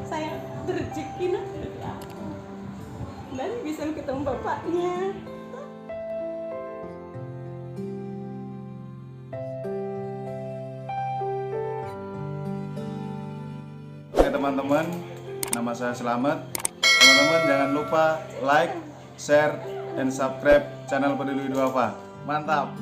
Saya berrezeki nah dan bisa ketemu bapaknya. Oke teman-teman, nama saya Selamat. Teman-teman jangan lupa like, share, dan subscribe channel Peduli Duafa. Mantap!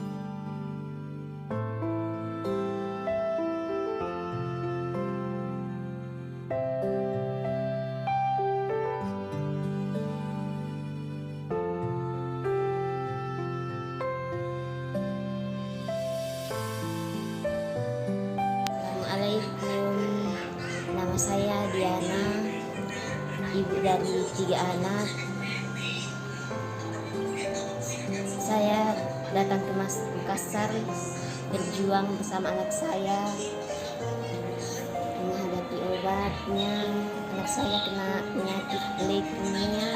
Assalamualaikum, nama saya Diana, ibu dari 3 anak. Saya datang ke Makassar berjuang bersama anak saya menghadapi obatnya. Anak saya kena penyakit leukemia.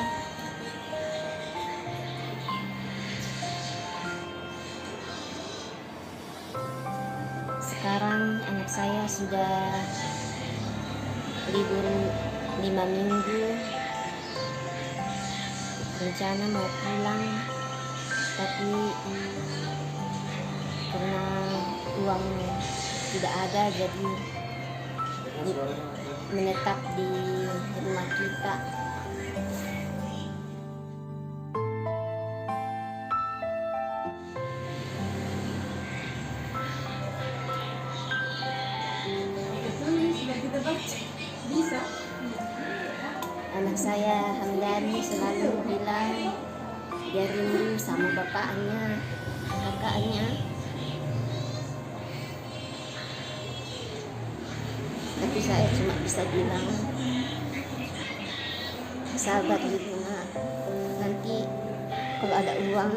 Sekarang anak saya sudah libur 5 minggu, rencana mau pulang, tapi karena uang tidak ada jadi menetap di rumah kita. Bisa. Anak saya Hamdani selalu bilang dia rindu sama bapaknya, kakaknya. Tapi saya cuma bisa bilang sabar gitu nak. Nanti kalau ada uang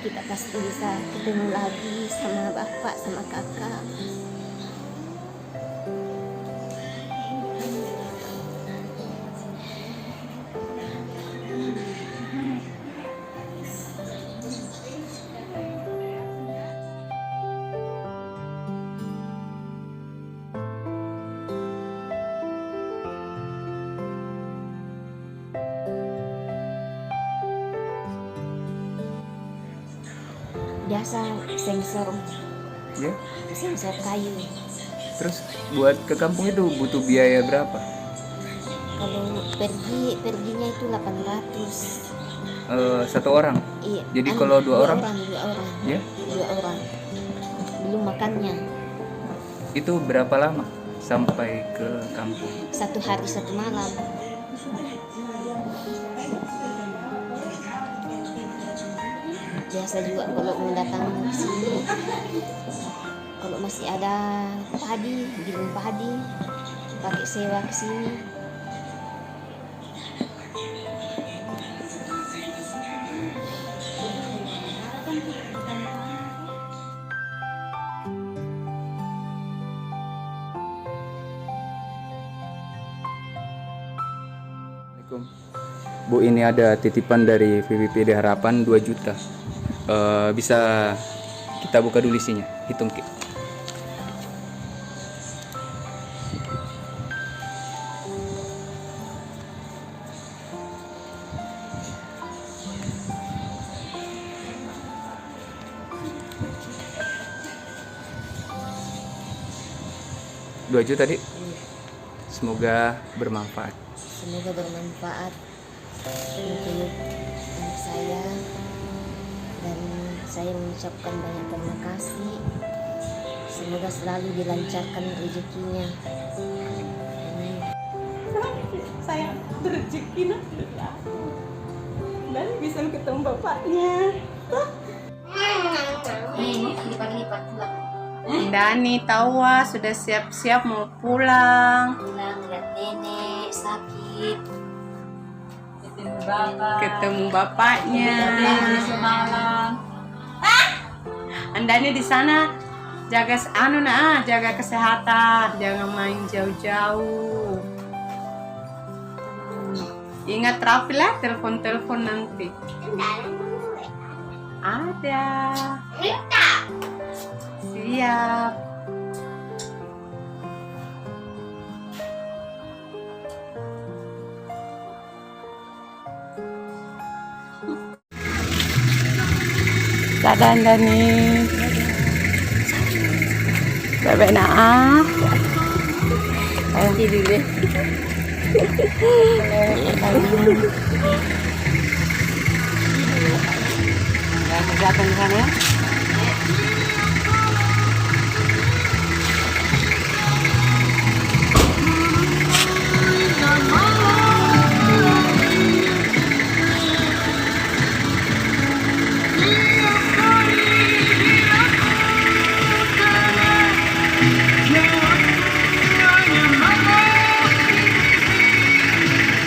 kita pasti bisa ketemu lagi sama bapak sama kakak. Biasa sensor Ya, sensor kayu. terus buat ke kampung itu butuh biaya berapa? Kalau perginya itu 800. Satu orang. Iya. Jadi kalau dua orang? Dua orang. Ya, Dua orang. Belum makannya. itu berapa lama sampai ke kampung? 1 hari 1 malam. Biasa juga kalau mendatang ke sini, kalau masih ada padi, giling padi, pakai sewa ke sini. Assalamualaikum. Bu, ini ada titipan dari VVPD Harapan 2 juta. Bisa kita buka dulu isinya, hitung Ki. Dua juta tadi. Semoga bermanfaat. Semoga bermanfaat untuk anak saya, dan saya mengucapkan banyak terima kasih. Semoga selalu dilancarkan rezekinya. Amin. Saya berrezeki nah dan bisa ketemu bapaknya. Ini lipat-lipat pulang. Dani Tawa sudah siap-siap mau pulang. Pulang lihat nenek sakit. Ketemu bapaknya. Andani di sana jaga jaga kesehatan, jangan main jauh-jauh. Ingat rapi lah telepon nanti. Ada. Siap. Dadah Dani. Bebek Naah. Tidur deh. Ya, kelihatan di sana ya.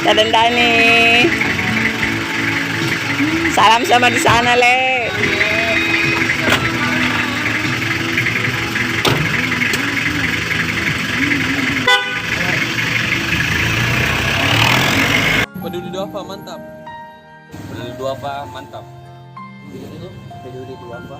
Dadah Dani. Salam sama di sana, Le. Peduli Duafa mantap. Peduli Duafa mantap. Peduli Duafa.